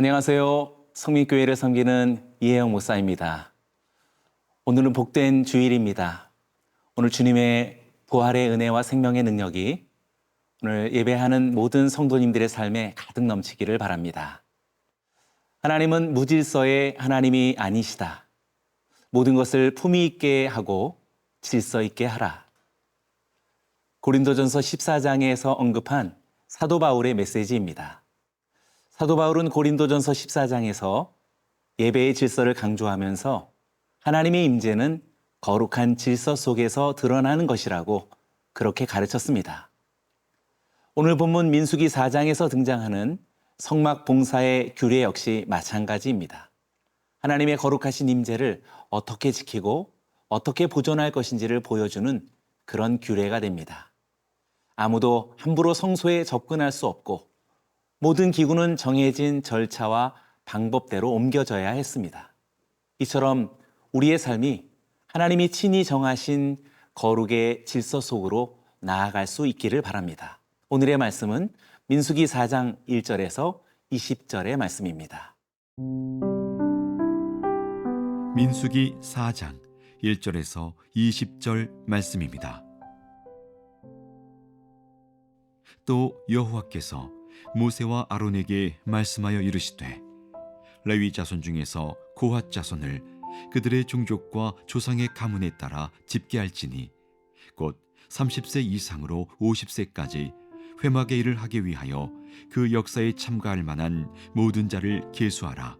안녕하세요. 성민교회를 섬기는 이혜영 목사입니다. 오늘은 복된 주일입니다. 오늘 주님의 부활의 은혜와 생명의 능력이 오늘 예배하는 모든 성도님들의 삶에 가득 넘치기를 바랍니다. 하나님은 무질서의 하나님이 아니시다. 모든 것을 품위 있게 하고 질서 있게 하라. 고린도전서 14장에서 언급한 사도 바울의 메시지입니다. 사도 바울은 고린도전서 14장에서 예배의 질서를 강조하면서 하나님의 임재는 거룩한 질서 속에서 드러나는 것이라고 그렇게 가르쳤습니다. 오늘 본문 민수기 4장에서 등장하는 성막 봉사의 규례 역시 마찬가지입니다. 하나님의 거룩하신 임재를 어떻게 지키고 어떻게 보존할 것인지를 보여주는 그런 규례가 됩니다. 아무도 함부로 성소에 접근할 수 없고 모든 기구는 정해진 절차와 방법대로 옮겨져야 했습니다. 이처럼 우리의 삶이 하나님이 친히 정하신 거룩의 질서 속으로 나아갈 수 있기를 바랍니다. 오늘의 말씀은 민수기 4장 1절에서 20절의 말씀입니다. 민수기 4장 1절에서 20절 말씀입니다. 또 여호와께서 모세와 아론에게 말씀하여 이르시되 레위 자손 중에서 고핫 자손을 그들의 종족과 조상의 가문에 따라 집계할지니 곧 30세 이상으로 50세까지 회막의 일을 하기 위하여 그 역사에 참가할 만한 모든 자를 계수하라.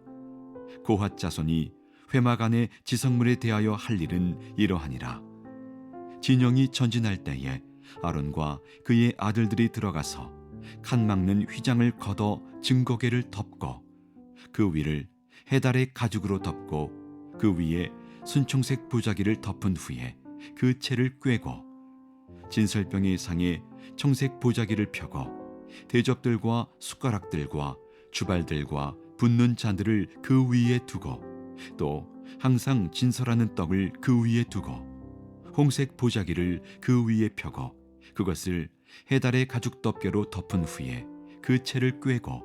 고핫 자손이 회막 안에 지성물에 대하여 할 일은 이러하니라. 진영이 전진할 때에 아론과 그의 아들들이 들어가서 칸 막는 휘장을 걷어 증거궤를 덮고 그 위를 해달의 가죽으로 덮고 그 위에 순청색 보자기를 덮은 후에 그 채를 꿰고 진설병의 상에 청색 보자기를 펴고 대접들과 숟가락들과 주발들과 붓는 잔들을 그 위에 두고 또 항상 진설하는 떡을 그 위에 두고 홍색 보자기를 그 위에 펴고 그것을 해달의 가죽 덮개로 덮은 후에 그 채를 꿰고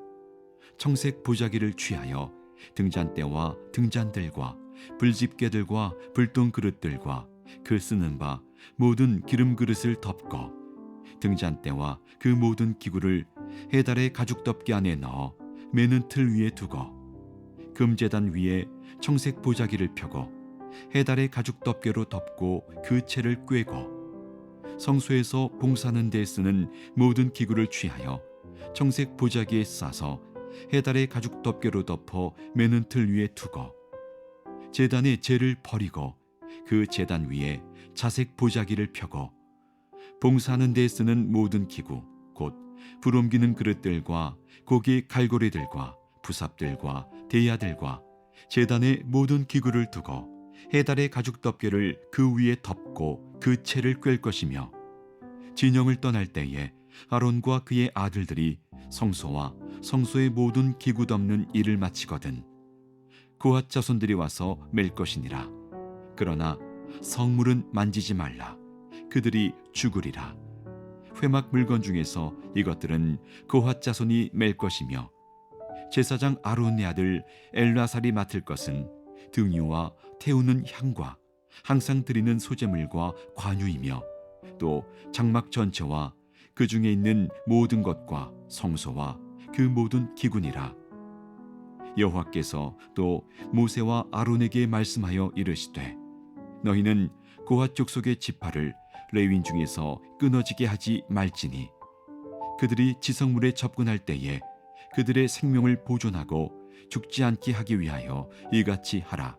청색 보자기를 취하여 등잔대와 등잔들과 불집게들과 불똥 그릇들과 그 쓰는 바 모든 기름 그릇을 덮고 등잔대와 그 모든 기구를 해달의 가죽 덮개 안에 넣어 매는 틀 위에 두고 금제단 위에 청색 보자기를 펴고 해달의 가죽 덮개로 덮고 그 채를 꿰고 성소에서 봉사하는 데 쓰는 모든 기구를 취하여 청색 보자기에 싸서 해달의 가죽 덮개로 덮어 매는 틀 위에 두고 제단의 재를 버리고 그 제단 위에 자색 보자기를 펴고 봉사하는 데 쓰는 모든 기구 곧 불 옮기는 그릇들과 고기 갈고리들과 부삽들과 대야들과 제단의 모든 기구를 두고 해달의 가죽 덮개를 그 위에 덮고 그 채를 꿰 것이며 진영을 떠날 때에 아론과 그의 아들들이 성소와 성소의 모든 기구 덮는 일을 마치거든 고핫 자손들이 와서 맬 것이니라. 그러나 성물은 만지지 말라. 그들이 죽으리라. 회막 물건 중에서 이것들은 고핫 자손이 맬 것이며 제사장 아론의 아들 엘라살이 맡을 것은 등유와 태우는 향과 항상 드리는 소제물과 관유이며 또 장막 전체와 그 중에 있는 모든 것과 성소와 그 모든 기구니라. 여호와께서 또 모세와 아론에게 말씀하여 이르시되 너희는 고핫 족속의 지파를 레위인 중에서 끊어지게 하지 말지니 그들이 지성물에 접근할 때에 그들의 생명을 보존하고 죽지 않게 하기 위하여 이같이 하라.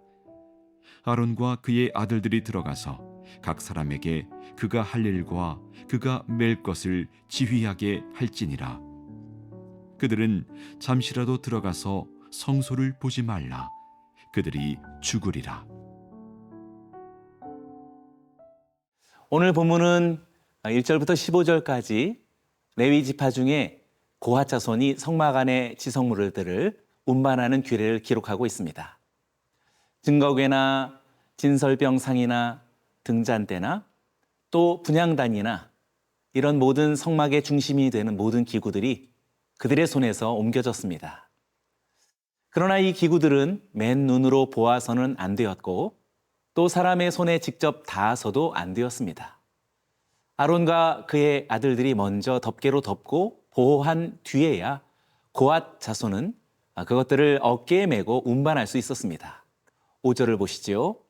아론과 그의 아들들이 들어가서 각 사람에게 그가 할 일과 그가 맬 것을 지휘하게 할지니라. 그들은 잠시라도 들어가서 성소를 보지 말라. 그들이 죽으리라. 오늘 본문은 1절부터 15절까지 레위 지파 중에 고핫 자손이 성막 안의 지성물들을 운반하는 규례를 기록하고 있습니다. 증거궤나 진설병상이나 등잔대나 또 분향단이나 이런 모든 성막의 중심이 되는 모든 기구들이 그들의 손에서 옮겨졌습니다. 그러나 이 기구들은 맨눈으로 보아서는 안 되었고 또 사람의 손에 직접 닿아서도 안 되었습니다. 아론과 그의 아들들이 먼저 덮개로 덮고 보호한 뒤에야 고앗 자손은 그것들을 어깨에 메고 운반할 수 있었습니다. 5절을 보시죠.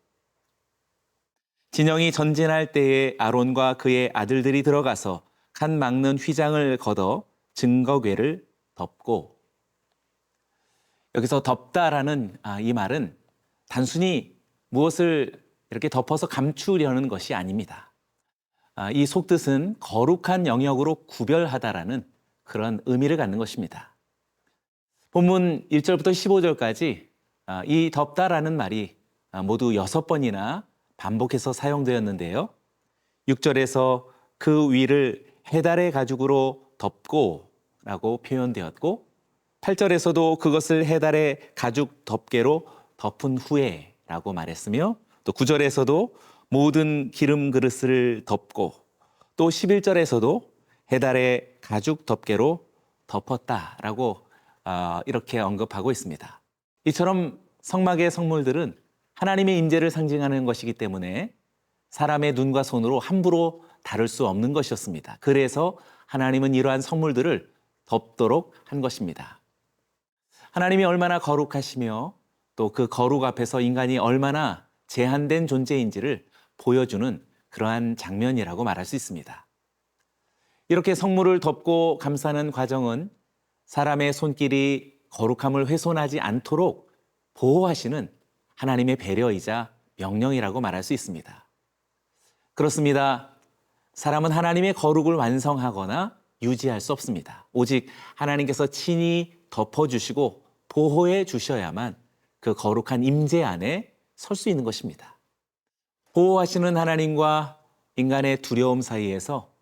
진영이 전진할 때에 아론과 그의 아들들이 들어가서 칸 막는 휘장을 걷어 증거궤를 덮고, 여기서 덮다라는 이 말은 단순히 무엇을 이렇게 덮어서 감추려는 것이 아닙니다. 이 속뜻은 거룩한 영역으로 구별하다라는 그런 의미를 갖는 것입니다. 본문 1절부터 15절까지 이 덮다라는 말이 모두 6번이나 반복해서 사용되었는데요. 6절에서 그 위를 해달의 가죽으로 덮고 라고 표현되었고, 8절에서도 그것을 해달의 가죽 덮개로 덮은 후에 라고 말했으며, 또 9절에서도 모든 기름 그릇을 덮고, 또 11절에서도 해달의 가죽 덮개로 덮었다라고 이렇게 언급하고 있습니다. 이처럼 성막의 성물들은 하나님의 임재를 상징하는 것이기 때문에 사람의 눈과 손으로 함부로 다룰 수 없는 것이었습니다. 그래서 하나님은 이러한 성물들을 덮도록 한 것입니다. 하나님이 얼마나 거룩하시며 또 그 거룩 앞에서 인간이 얼마나 제한된 존재인지를 보여주는 그러한 장면이라고 말할 수 있습니다. 이렇게 성물을 덮고 감싸는 과정은 사람의 손길이 거룩함을 훼손하지 않도록 보호하시는 하나님의 배려이자 명령이라고 말할 수 있습니다. 그렇습니다. 사람은 하나님의 거룩을 완성하거나 유지할 수 없습니다. 오직 하나님께서 친히 덮어주시고 보호해 주셔야만 그 거룩한 임재 안에 설 수 있는 것입니다. 보호하시는 하나님과 인간의 두려움 사이에서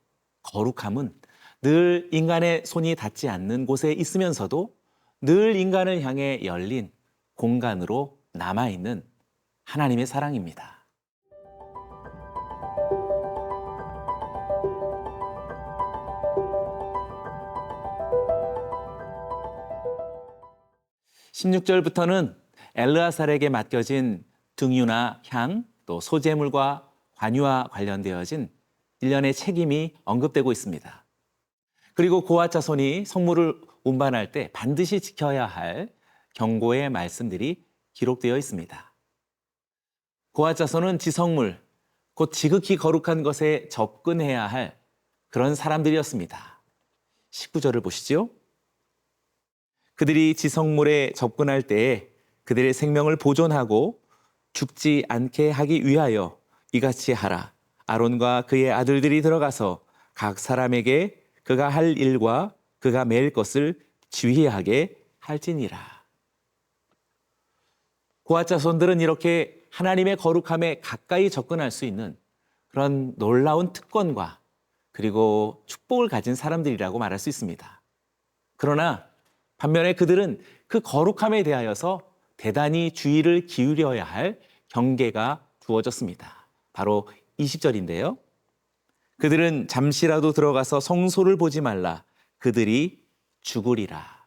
거룩함은 늘 인간의 손이 닿지 않는 곳에 있으면서도 늘 인간을 향해 열린 공간으로 남아있는 하나님의 사랑입니다. (16절부터는) 엘르아살에게 맡겨진 등유나 향, 또 소재물과 관유와 관련되어진 일련의 책임이 언급되고 있습니다. 그리고 고앗 자손이 성물을 운반할 때 반드시 지켜야 할 경고의 말씀들이 기록되어 있습니다. 고앗 자손은 지성물, 곧 지극히 거룩한 것에 접근해야 할 그런 사람들이었습니다. 19절을 보시죠. 그들이 지성물에 접근할 때에 그들의 생명을 보존하고 죽지 않게 하기 위하여 이같이 하라. 아론과 그의 아들들이 들어가서 각 사람에게 그가 할 일과 그가 매일 것을 지휘하게 할지니라. 고앗 자손들은 이렇게 하나님의 거룩함에 가까이 접근할 수 있는 그런 놀라운 특권과 그리고 축복을 가진 사람들이라고 말할 수 있습니다. 그러나 반면에 그들은 그 거룩함에 대하여서 대단히 주의를 기울여야 할 경계가 두어졌습니다. 바로 20절인데요. 그들은 잠시라도 들어가서 성소를 보지 말라. 그들이 죽으리라.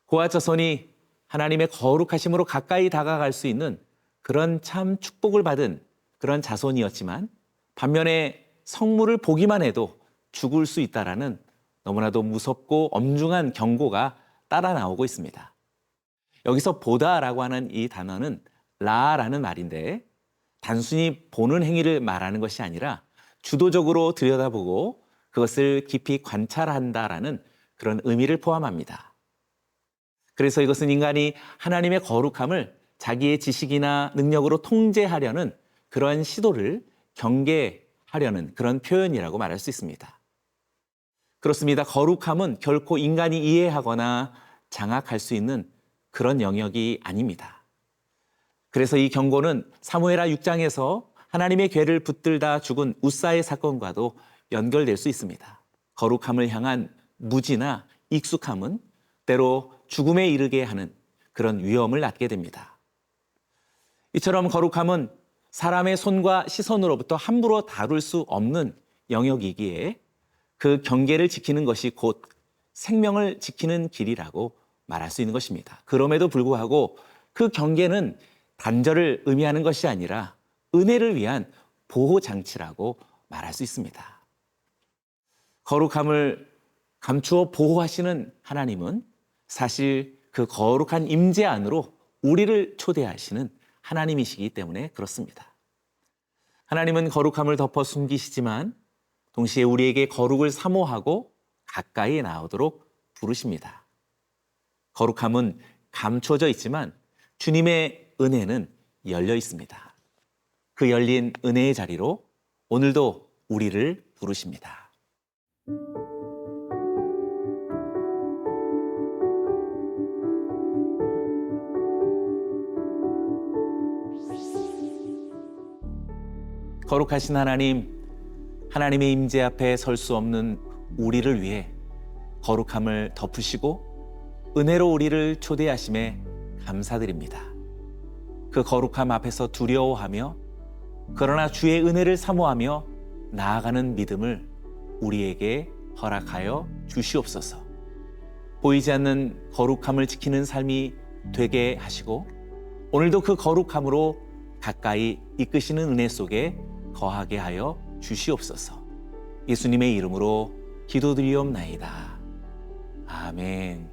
고앗 자손이 하나님의 거룩하심으로 가까이 다가갈 수 있는 그런 참 축복을 받은 그런 자손이었지만, 반면에 성물을 보기만 해도 죽을 수 있다라는 너무나도 무섭고 엄중한 경고가 따라 나오고 있습니다. 여기서 보다라고 하는 이 단어는 라라는 말인데, 단순히 보는 행위를 말하는 것이 아니라 주도적으로 들여다보고 그것을 깊이 관찰한다라는 그런 의미를 포함합니다. 그래서 이것은 인간이 하나님의 거룩함을 자기의 지식이나 능력으로 통제하려는 그러한 시도를 경계하려는 그런 표현이라고 말할 수 있습니다. 그렇습니다. 거룩함은 결코 인간이 이해하거나 장악할 수 있는 그런 영역이 아닙니다. 그래서 이 경고는 사무엘하 6장에서 하나님의 궤를 붙들다 죽은 웃사의 사건과도 연결될 수 있습니다. 거룩함을 향한 무지나 익숙함은 때로 죽음에 이르게 하는 그런 위험을 낳게 됩니다. 이처럼 거룩함은 사람의 손과 시선으로부터 함부로 다룰 수 없는 영역이기에 그 경계를 지키는 것이 곧 생명을 지키는 길이라고 말할 수 있는 것입니다. 그럼에도 불구하고 그 경계는 단절을 의미하는 것이 아니라 은혜를 위한 보호 장치라고 말할 수 있습니다. 거룩함을 감추어 보호하시는 하나님은 사실 그 거룩한 임재 안으로 우리를 초대하시는 하나님이시기 때문에 그렇습니다. 하나님은 거룩함을 덮어 숨기시지만 동시에 우리에게 거룩을 사모하고 가까이 나오도록 부르십니다. 거룩함은 감춰져 있지만 주님의 은혜는 열려 있습니다. 그 열린 은혜의 자리로 오늘도 우리를 부르십니다. 거룩하신 하나님, 하나님의 임재 앞에 설 수 없는 우리를 위해 거룩함을 덮으시고 은혜로 우리를 초대하심에 감사드립니다. 그 거룩함 앞에서 두려워하며 그러나 주의 은혜를 사모하며 나아가는 믿음을 우리에게 허락하여 주시옵소서. 보이지 않는 거룩함을 지키는 삶이 되게 하시고 오늘도 그 거룩함으로 가까이 이끄시는 은혜 속에 거하게 하여 주시옵소서. 예수님의 이름으로 기도드리옵나이다. 아멘.